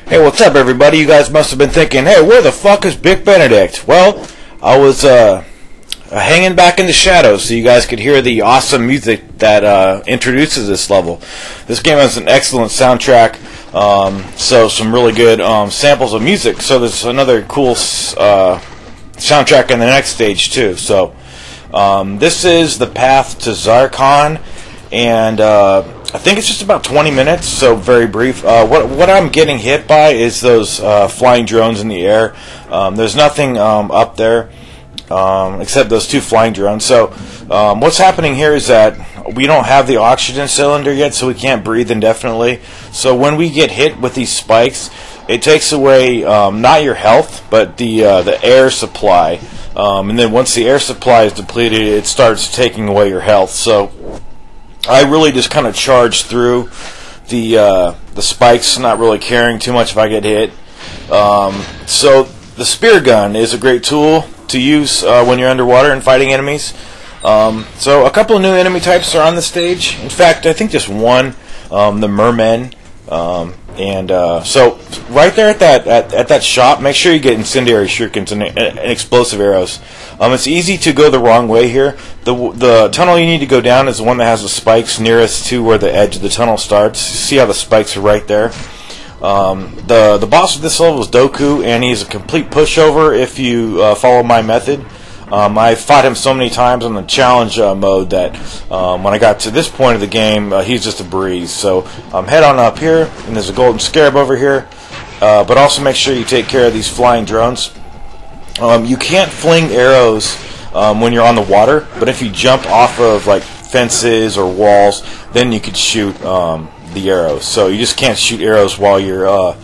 Hey, what's up, everybody? You guys must have been thinking, hey, where the fuck is Big Benedict? Well, I was hanging back in the shadows so you guys could hear the awesome music that introduces this level. This game has an excellent soundtrack, so some really good samples of music. So there's another cool soundtrack in the next stage, too. So this is the path to Zarkhan, and I think it's just about 20 minutes, so very brief. What I'm getting hit by is those flying drones in the air. There's nothing up there except those two flying drones. So what's happening here is that we don't have the oxygen cylinder yet, so we can't breathe indefinitely. So when we get hit with these spikes, it takes away not your health, but the air supply. And then once the air supply is depleted, it starts taking away your health. So I really just kind of charge through the spikes, not really caring too much if I get hit. So the spear gun is a great tool to use when you're underwater and fighting enemies. So a couple of new enemy types are on the stage. In fact, I think just one, the mermen. So right there at that shop, make sure you get incendiary shurikens and explosive arrows. It's easy to go the wrong way here. The tunnel you need to go down is the one that has the spikes nearest to where the edge of the tunnel starts. See how the spikes are right there. The boss of this level is Doku, and he's a complete pushover if you follow my method. I fought him so many times on the challenge mode that when I got to this point of the game, he's just a breeze. So head on up here, and there's a Golden Scarab over here. But also make sure you take care of these flying drones. You can't fling arrows when you're on the water, but if you jump off of like fences or walls, then you could shoot the arrows. So you just can't shoot arrows while you're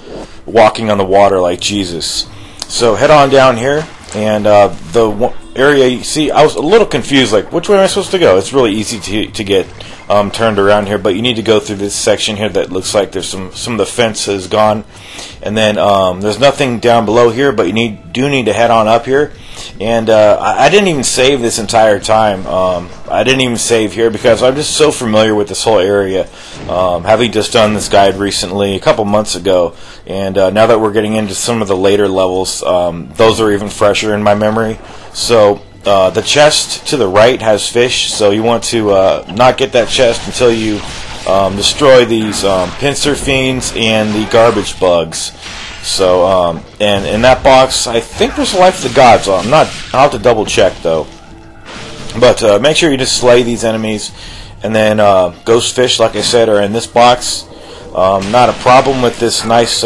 walking on the water like Jesus. So head on down here, and the area you see, I was a little confused, like which way am I supposed to go? It's really easy to get turned around here, but you need to go through this section here that looks like there's some of the fence is gone, and then there's nothing down below here, but you do need to head on up here. And I didn't even save this entire time. I didn't even save here because I'm just so familiar with this whole area, having just done this guide recently a couple months ago, and now that we're getting into some of the later levels, those are even fresher in my memory. So the chest to the right has fish, so you want to not get that chest until you destroy these pincer fiends and the garbage bugs. So and in that box, I think there's a life of the gods. I'll have to double check though. But make sure you just slay these enemies, and then ghost fish, like I said, are in this box. Not a problem with this nice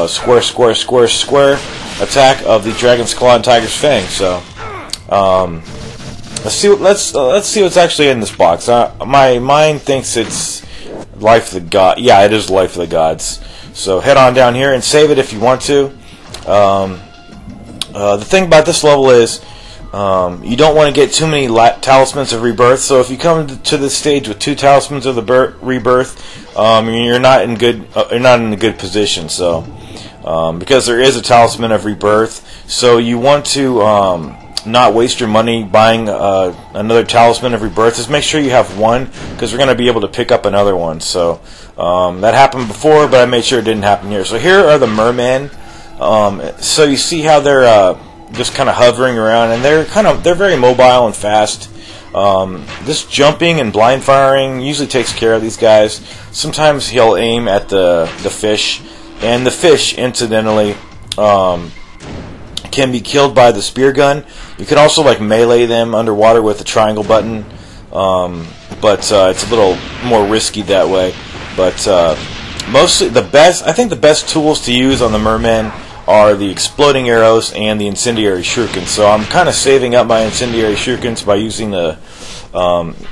square attack of the Dragon's Claw and Tiger's Fang. So let's see what's actually in this box. My mind thinks it's life of the god. Yeah, it is life of the gods. So head on down here and save it if you want to. The thing about this level is you don't want to get too many talismans of rebirth. So if you come to this stage with 2 talismans of the rebirth, you're not in a good position. So because there is a talisman of rebirth, so you want to not waste your money buying another talisman of rebirth. Just make sure you have one, because we're going to be able to pick up another one. So that happened before, but I made sure it didn't happen here. So here are the mermen. So you see how they're just kind of hovering around, and they're very mobile and fast. This jumping and blind firing usually takes care of these guys. Sometimes he'll aim at the fish, and the fish, incidentally, can be killed by the spear gun. You can also like melee them underwater with the triangle button, but it's a little more risky that way. But mostly I think the best tools to use on the mermen are the exploding arrows and the incendiary shurikens. So I'm kind of saving up my incendiary shurikens by using the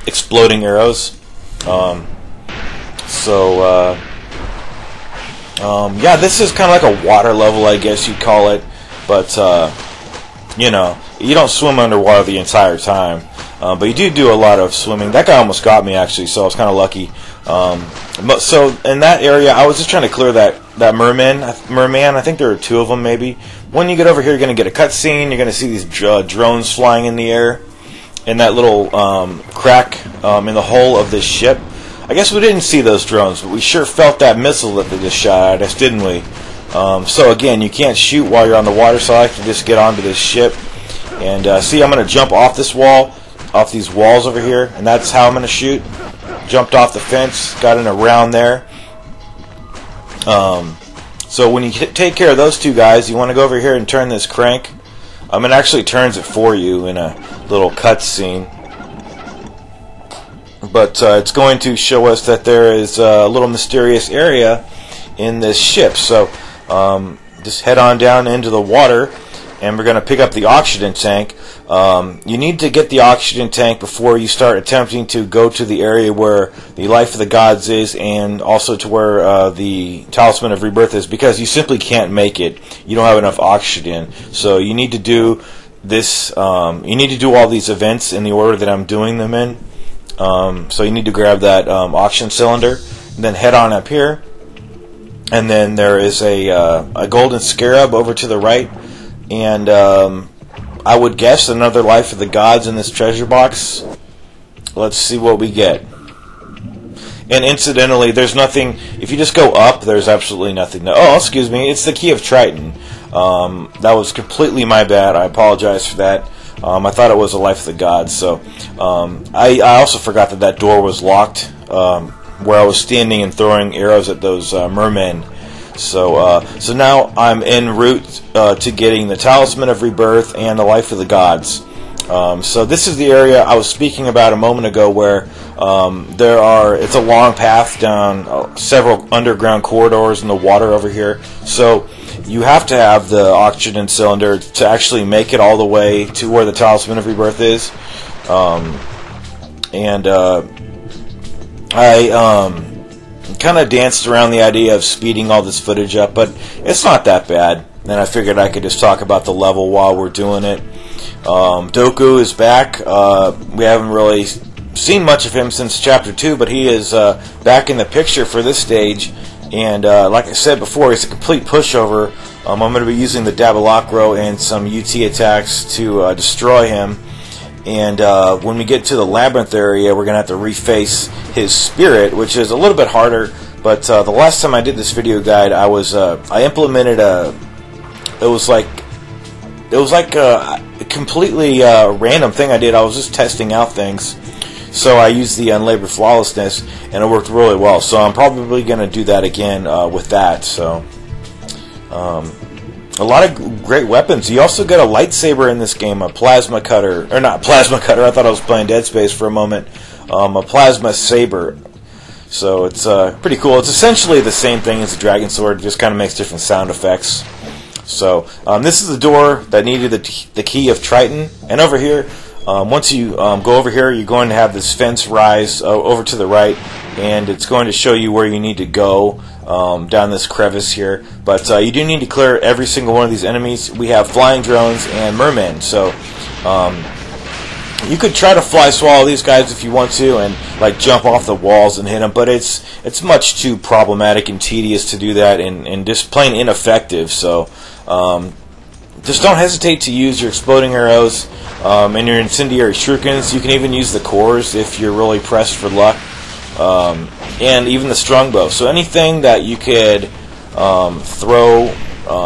exploding arrows. Yeah, this is kind of like a water level, I guess you'd call it. But you know, you don't swim underwater the entire time, but you do a lot of swimming. That guy almost got me, actually, so I was kind of lucky. So in that area, I was just trying to clear that merman. I think there are 2 of them, maybe. When you get over here, you're going to get a cutscene. You're going to see these drones flying in the air, and that little crack in the hull of this ship. I guess we didn't see those drones, but we sure felt that missile that they just shot at us, didn't we? So again, you can't shoot while you're on the water, so I like to just get onto this ship. And see, I'm going to jump off this wall, off these walls over here, and that's how I'm going to shoot. Jumped off the fence, got in around there. So when you take care of those two guys, you want to go over here and turn this crank. It actually turns it for you in a little cutscene. But it's going to show us that there is a little mysterious area in this ship. So just head on down into the water, and we're going to pick up the oxygen tank. You need to get the oxygen tank before you start attempting to go to the area where the Life of the Gods is, and also to where the Talisman of Rebirth is, because you simply can't make it. You don't have enough oxygen. So you need to do this. You need to do all these events in the order that I'm doing them in. So you need to grab that oxygen cylinder, and then head on up here. And then there is a Golden Scarab over to the right, and I would guess another Life of the Gods in this treasure box. Let's see what we get. And incidentally, there's nothing. If you just go up, there's absolutely nothing. Oh, excuse me, it's the Key of Triton. That was completely my bad. I apologize for that. I thought it was a Life of the Gods. So I also forgot that door was locked, where I was standing and throwing arrows at those mermen. So now I'm en route to getting the Talisman of Rebirth and the Life of the Gods. So this is the area I was speaking about a moment ago, where it's a long path down several underground corridors in the water over here. So you have to have the oxygen cylinder to actually make it all the way to where the Talisman of Rebirth is. I kind of danced around the idea of speeding all this footage up, but it's not that bad. And I figured I could just talk about the level while we're doing it. Doku is back. We haven't really seen much of him since Chapter 2, but he is back in the picture for this stage. And like I said before, he's a complete pushover. I'm going to be using the Dabalakro and some UT attacks to destroy him. And when we get to the labyrinth area, we're going to have to reface his spirit, which is a little bit harder. But the last time I did this video guide, I implemented it was like a completely random thing I did. I was just testing out things. So I used the Unlabored Flawlessness, and it worked really well. So I'm probably going to do that again with that. So a lot of great weapons. You also get a lightsaber in this game, a plasma cutter, or not plasma cutter. I thought I was playing Dead Space for a moment. A plasma saber. So it's pretty cool. It's essentially the same thing as a dragon sword, just kind of makes different sound effects. So this is the door that needed the Key of Triton, and over here. Once you go over here, you're going to have this fence rise over to the right, and it's going to show you where you need to go down this crevice here. But you do need to clear every single one of these enemies. We have flying drones and mermen, so you could try to fly swallow these guys if you want to, and like jump off the walls and hit them. But it's much too problematic and tedious to do that, and just plain ineffective. So just don't hesitate to use your exploding arrows and your incendiary shurikens. You can even use the cores if you're really pressed for luck, and even the strongbow. So anything that you could throw,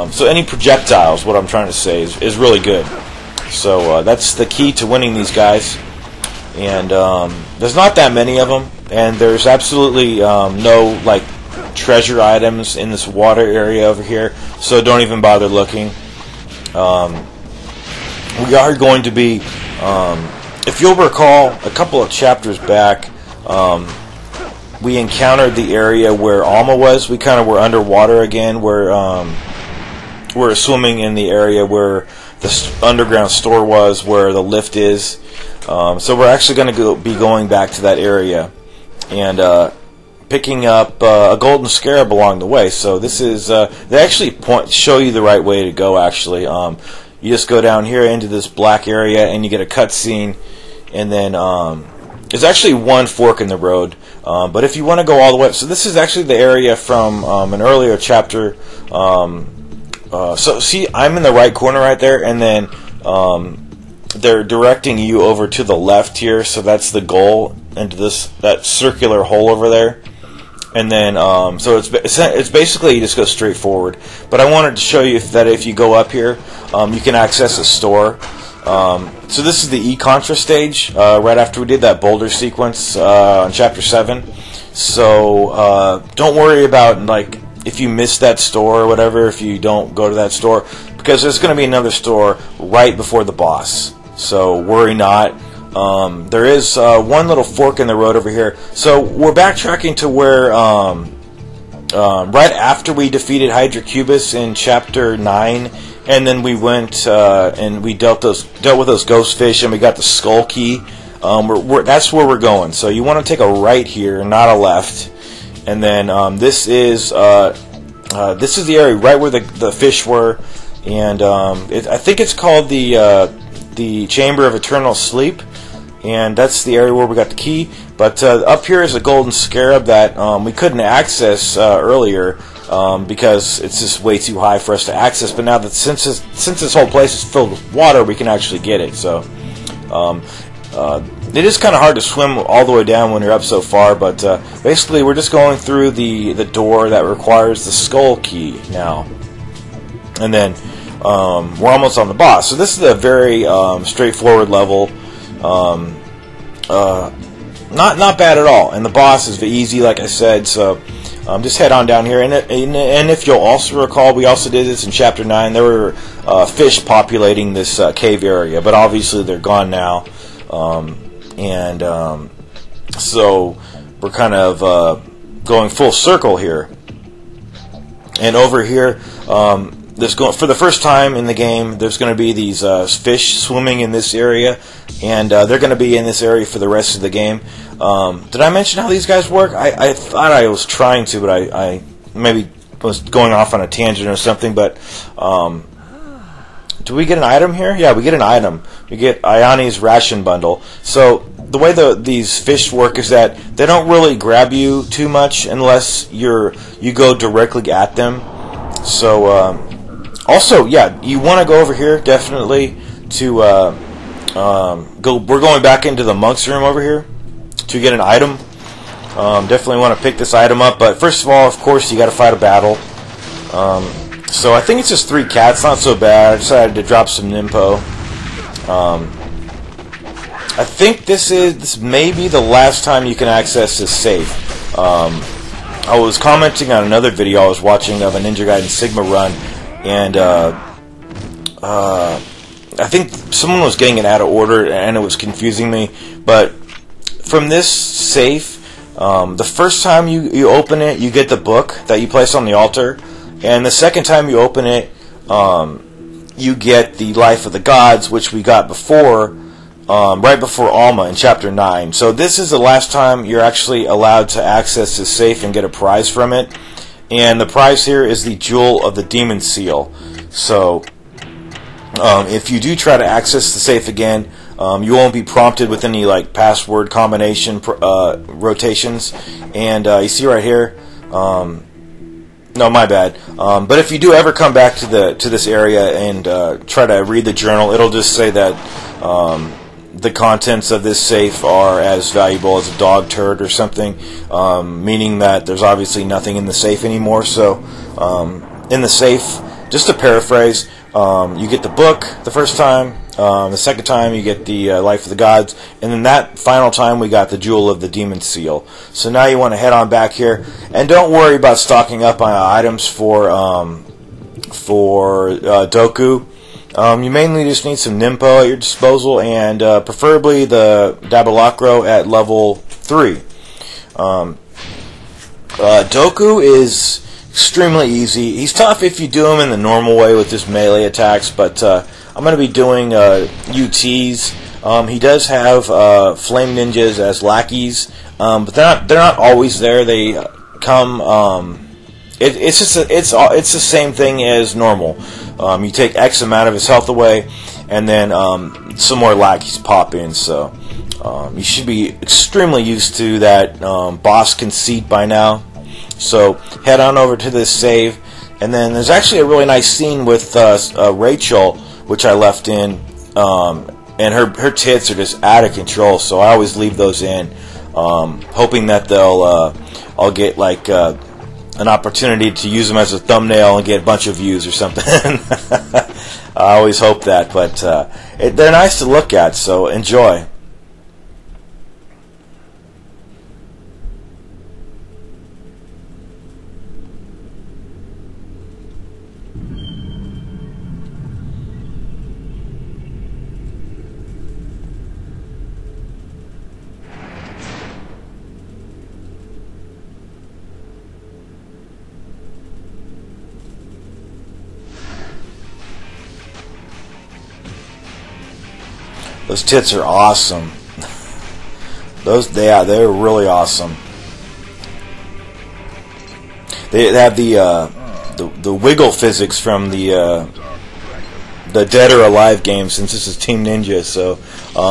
so any projectiles, what I'm trying to say, is really good. So that's the key to winning these guys. And there's not that many of them, and there's absolutely no like treasure items in this water area over here, so don't even bother looking. We are going to be, if you'll recall, a couple of chapters back, we encountered the area where Alma was. We kind of were underwater again, where we're swimming in the area where the underground store was, where the lift is. So we're actually going to be going back to that area and picking up a Golden Scarab along the way. So this is they actually show you the right way to go. Actually, you just go down here into this black area, and you get a cutscene, and then there's actually one fork in the road. But if you want to go all the way, so this is actually the area from an earlier chapter. So see, I'm in the right corner right there, and then they're directing you over to the left here, so that's the goal into that circular hole over there. And then, so it's basically you just go straight forward. But I wanted to show you that if you go up here, you can access a store. So this is the E-Contra stage, right after we did that boulder sequence on Chapter 7. So don't worry about like if you miss that store or whatever, if you don't go to that store, because there's going to be another store right before the boss. So worry not. There is one little fork in the road over here. So we're backtracking to where right after we defeated Hydrocubus in Chapter 9, and then we went and we dealt with those ghost fish, and we got the skull key. That's where we're going. So you want to take a right here, not a left, and then this is the area right where the fish were, and I think it's called the Chamber of Eternal Sleep. And that's the area where we got the key. But up here is a Golden Scarab that we couldn't access earlier because it's just way too high for us to access. But now that since this whole place is filled with water, we can actually get it. So it is kind of hard to swim all the way down when you're up so far. But basically, we're just going through the door that requires the skull key now, and then we're almost on the boss. So this is a very straightforward level. Not bad at all, and the boss is easy, like I said. So just head on down here, and if you'll also recall, we also did this in Chapter 9. There were fish populating this cave area, but obviously they're gone now, so we're kind of going full circle here. And over here, for the first time in the game, there's going to be these fish swimming in this area, and they're going to be in this area for the rest of the game. Did I mention how these guys work? I thought I was trying to, but I maybe was going off on a tangent or something. But do we get an item here? Yeah, we get an item. We get Ayani's ration bundle. So the way these fish work is that they don't really grab you too much unless you go directly at them. So also, yeah, you want to go over here definitely to go. We're going back into the monk's room over here to get an item. Definitely want to pick this item up, but first of all, of course, you got to fight a battle. So I think it's just 3 cats, not so bad. I decided to drop some Nimpo. I think this may be the last time you can access this safe. I was commenting on another video I was watching of a Ninja Gaiden Sigma run, and I think someone was getting it out of order, and it was confusing me. But from this safe, the first time you open it, you get the book that you place on the altar, and the second time you open it, you get the Life of the Gods, which we got before, right before Alma in Chapter 9. So this is the last time you're actually allowed to access this safe and get a prize from it. And the prize here is the Jewel of the Demon Seal. So if you do try to access the safe again, you won't be prompted with any like password combination rotations. And you see right here, no, my bad. But if you do ever come back to this area and try to read the journal, it'll just say that the contents of this safe are as valuable as a dog turd or something, meaning that there's obviously nothing in the safe anymore. So in the safe, just to paraphrase, you get the book the first time, the second time you get the Life of the Gods, and then that final time we got the Jewel of the Demon Seal. So now you want to head on back here, and don't worry about stocking up on items for Doku. You mainly just need some Nimpo at your disposal, and preferably the Dabalacro at level 3. Doku is extremely easy. He's tough if you do him in the normal way with just melee attacks, but I'm going to be doing UTs. He does have flame ninjas as lackeys, but they're not always there. They come. It's the same thing as normal. You take X amount of his health away, and then some more lackeys pop in. So you should be extremely used to that boss conceit by now. So head on over to this save, and then there's actually a really nice scene with Rachel, which I left in, and her tits are just out of control. So I always leave those in. hoping that I'll get like an opportunity to use them as a thumbnail and get a bunch of views or something. I always hope that, but they're nice to look at, so enjoy. Those tits are awesome. They're really awesome. They have the wiggle physics from the Dead or Alive game, since this is Team Ninja. So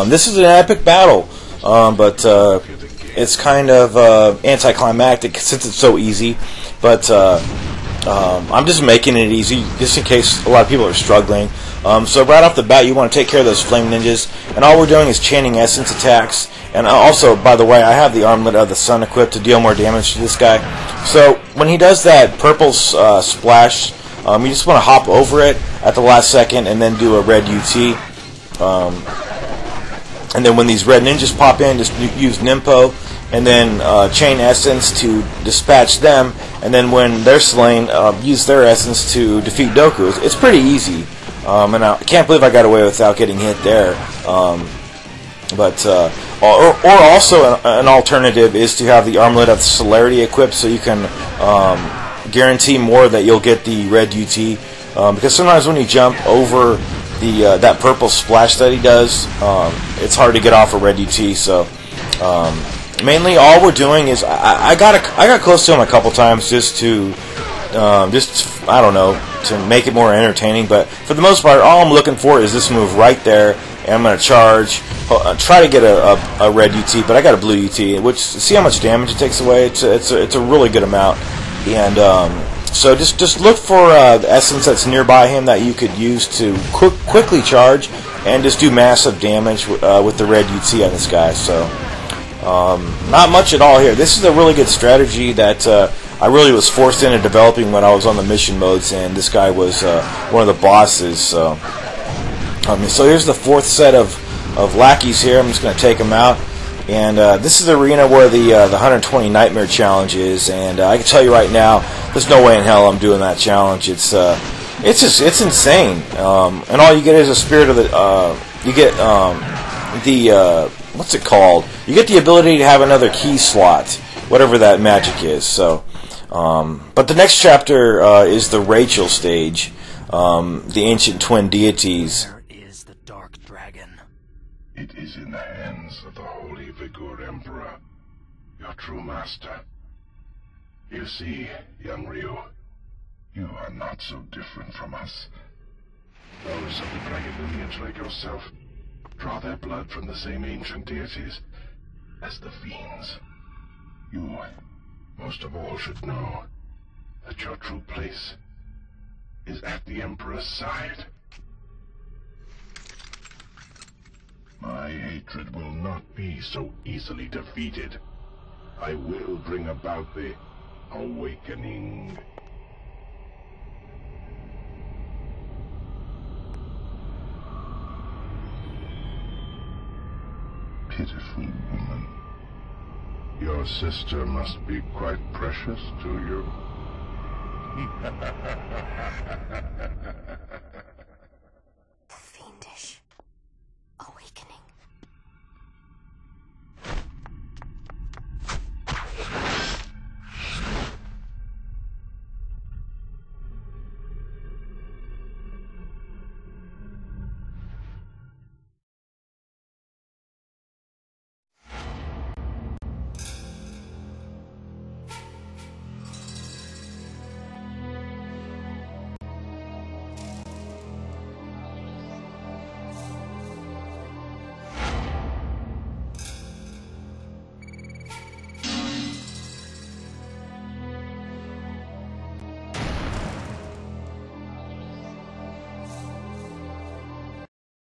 this is an epic battle, but it's kind of anticlimactic since it's so easy. But I'm just making it easy, just in case a lot of people are struggling. So right off the bat, you want to take care of those flame ninjas, and all we're doing is chaining essence attacks. And also, by the way, I have the Armlet of the Sun equipped to deal more damage to this guy. So when he does that purple splash, you just want to hop over it at the last second and then do a red UT. And then when these red ninjas pop in, just use Nimpo, and then chain essence to dispatch them. And then when they're slain, use their essence to defeat Doku. It's pretty easy. And I can't believe I got away without getting hit there. Or also an alternative is to have the Armlet of Celerity equipped, so you can guarantee more that you'll get the red UT. Because sometimes when you jump over that purple splash that he does, it's hard to get off a red UT. So mainly all we're doing is I got close to him a couple times just to I don't know, to make it more entertaining. But for the most part, all I'm looking for is this move right there, and I'm going to charge, try to get a red UT, but I got a blue UT, which, see how much damage it takes away? It's a really good amount. And so just look for the essence that's nearby him that you could use to quickly charge and just do massive damage with the red UT on this guy. So not much at all here. This is a really good strategy that I really was forced into developing when I was on the mission modes, and this guy was one of the bosses. So here's the fourth set of lackeys here. I'm just going to take them out. And this is the arena where the 120 Nightmare Challenge is, and I can tell you right now, there's no way in hell I'm doing that challenge. It's insane. And all you get is a spirit of the you get what's it called? You get the ability to have another key slot, whatever that magic is. So, but the next chapter is the Rachel stage, the ancient twin deities. Where is the dark dragon? It is in the hands of the Holy Vigor Emperor, your true master. You see, young Ryu, you are not so different from us. Those of the dragon lineage like yourself draw their blood from the same ancient deities as the fiends. You, most of all, should know that your true place is at the Emperor's side. My hatred will not be so easily defeated. I will bring about the awakening. Pitiful woman. Your sister must be quite precious to you.